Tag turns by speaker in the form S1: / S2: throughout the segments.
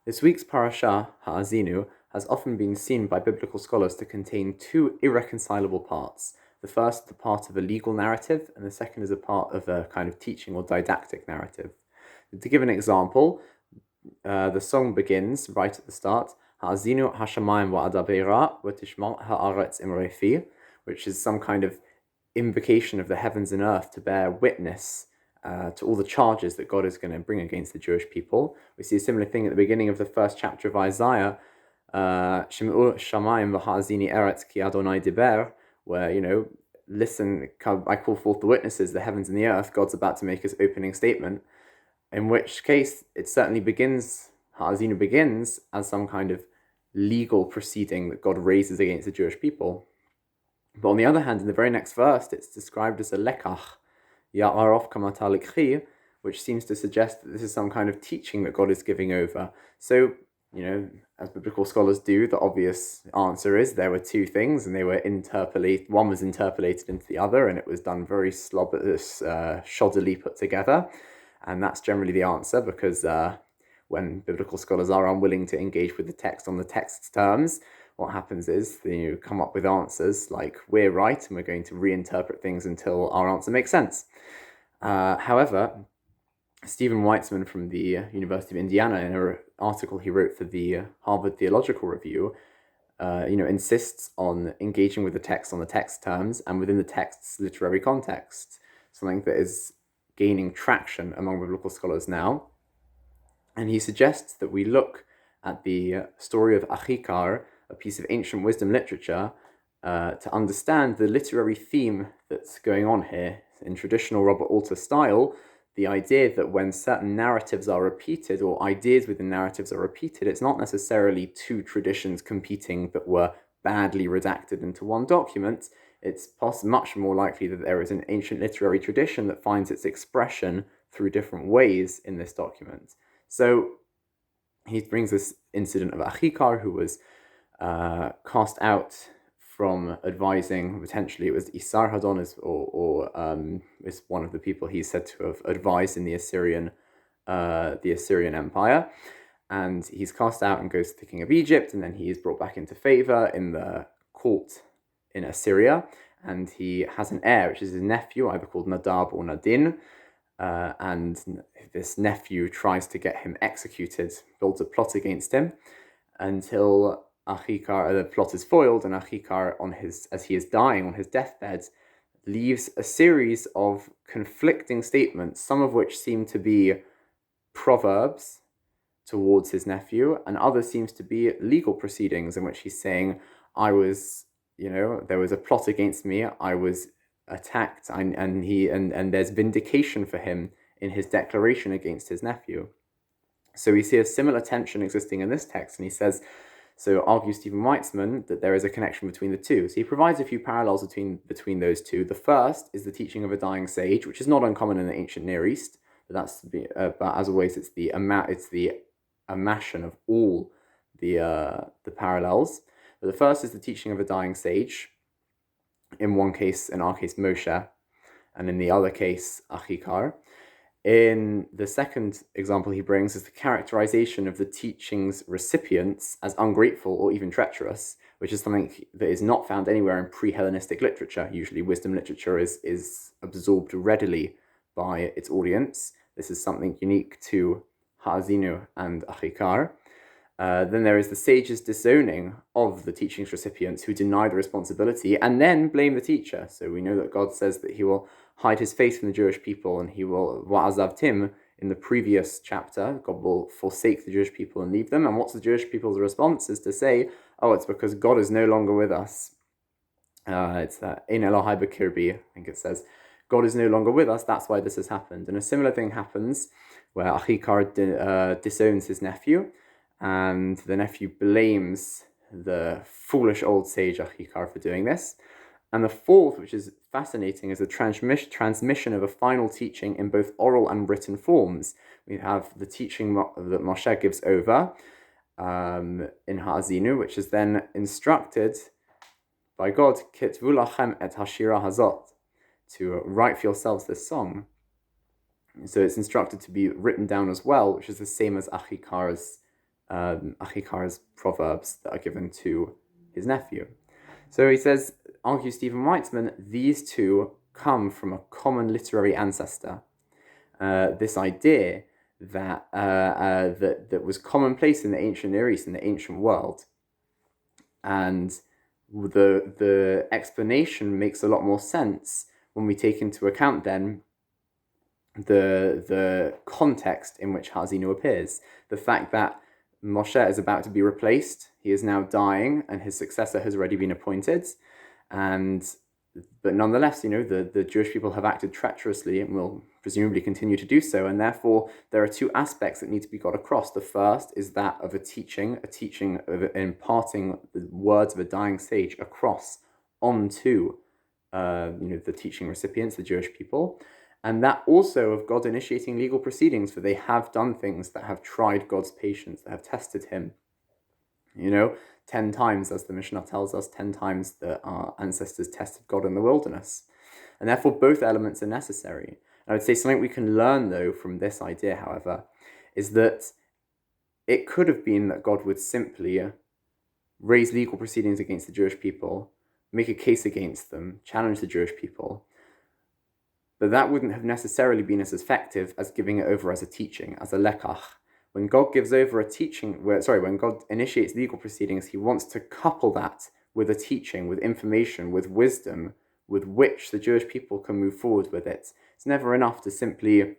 S1: This week's Parasha, Ha'azinu, has often been seen by biblical scholars to contain two irreconcilable parts. The first, the part of a legal narrative, and the second is a part of a kind of teaching or didactic narrative. To give an example, the song begins right at the start, Ha'azinu hashamayim wa'adabeira v'tishma ha'aretz imrefi, which is some kind of invocation of the heavens and earth to bear witness to all the charges that God is going to bring against the Jewish people. We see a similar thing at the beginning of the first chapter of Isaiah, Shem'u shamayim v'ha'azini eretz ki Adonai diber, where, listen, I call forth the witnesses, the heavens and the earth. God's about to make his opening statement, in which case it certainly begins, Ha'azinu begins as some kind of legal proceeding that God raises against the Jewish people. But on the other hand, in the very next verse, it's described as a lekach, ya'arof kamata likhi, which seems to suggest that this is some kind of teaching that God is giving over. So, as biblical scholars do, the obvious answer is there were two things, and they were interpolated. One was interpolated into the other, and it was done very shoddily put together. And that's generally the answer, because when biblical scholars are unwilling to engage with the text on the text's terms, what happens is you come up with answers like, we're right and we're going to reinterpret things until our answer makes sense. However, Stephen Weitzman from the University of Indiana, in an article he wrote for the Harvard Theological Review, insists on engaging with the text on the text terms and within the text's literary context, something that is gaining traction among biblical scholars now. And he suggests that we look at the story of Achikar, a piece of ancient wisdom literature, to understand the literary theme that's going on here. In traditional Robert Alter style, the idea that when certain narratives are repeated, or ideas within narratives are repeated, it's not necessarily two traditions competing that were badly redacted into one document. It's much more likely that there is an ancient literary tradition that finds its expression through different ways in this document. So he brings this incident of Achikar, who was cast out from advising. Potentially it was Isarhaddon, is one of the people he's said to have advised in the Assyrian Empire, and he's cast out and goes to the king of Egypt, and then he is brought back into favor in the court in Assyria, and he has an heir, which is his nephew, either called Nadab or Nadin, and this nephew tries to get him executed, builds a plot against him, until Achikar, the plot is foiled, and Achikar, as he is dying on his deathbed, leaves a series of conflicting statements, some of which seem to be proverbs towards his nephew, and others seems to be legal proceedings in which he's saying, there was a plot against me, I was attacked, and there's vindication for him in his declaration against his nephew. So we see a similar tension existing in this text, and he says, so argues Stephen Weitzman, that there is a connection between the two. So he provides a few parallels between those two. The first is the teaching of a dying sage, which is not uncommon in the ancient Near East, but as always, it's the amashon of all the parallels. But the first is the teaching of a dying sage. In our case, Moshe, and in the other case, Achikar. In the second example he brings is the characterization of the teaching's recipients as ungrateful or even treacherous, which is something that is not found anywhere in pre-Hellenistic literature. Usually wisdom literature is absorbed readily by its audience. This is something unique to Ha'azinu and Achikar. Then there is the sage's disowning of the teaching's recipients who deny the responsibility and then blame the teacher. So we know that God says that he will hide his face from the Jewish people, and he will wa'azavtim in the previous chapter. God will forsake the Jewish people and leave them. And what's the Jewish people's response is to say, it's because God is no longer with us. It's Ein Elohai B'kirbi, I think it says. God is no longer with us, that's why this has happened. And a similar thing happens where Achikar disowns his nephew, and the nephew blames the foolish old sage Achikar for doing this. And the fourth, which is fascinating, is the transmission of a final teaching in both oral and written forms. We have the teaching that Moshe gives over in Ha'azinu, which is then instructed by God, Kitvu lachem et hashira hazot, to write for yourselves this song. So it's instructed to be written down as well, which is the same as Achikar's Achikara's proverbs that are given to his nephew. So he says, argues Stephen Weitzman, these two come from a common literary ancestor. This idea that was commonplace in the ancient Near East, in the ancient world, and the explanation makes a lot more sense when we take into account then the context in which Haazinu appears. The fact that Moshe is about to be replaced, he is now dying, and his successor has already been appointed, but nonetheless, the Jewish people have acted treacherously and will presumably continue to do so, and therefore there are two aspects that need to be got across. The first is that of a teaching of imparting the words of a dying sage across onto the teaching recipients, the Jewish people, and that also of God initiating legal proceedings, for they have done things that have tried God's patience, that have tested him. 10 times, as the Mishnah tells us, 10 times that our ancestors tested God in the wilderness. And therefore, both elements are necessary. And I would say something we can learn, though, from this idea, however, is that it could have been that God would simply raise legal proceedings against the Jewish people, make a case against them, challenge the Jewish people. But that wouldn't have necessarily been as effective as giving it over as a teaching, as a lekach. When God gives over a teaching, when God initiates legal proceedings, he wants to couple that with a teaching, with information, with wisdom, with which the Jewish people can move forward with it. It's never enough to simply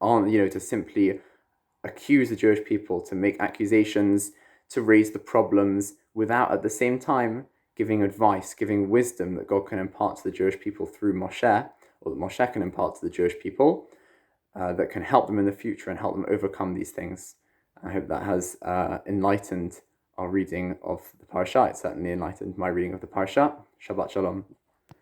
S1: accuse the Jewish people, to make accusations, to raise the problems, without at the same time giving advice, giving wisdom that God can impart to the Jewish people through Moshe, or that Moshe can impart to the Jewish people, that can help them in the future and help them overcome these things. I hope that has enlightened our reading of the Parasha. It certainly enlightened my reading of the Parasha. Shabbat Shalom.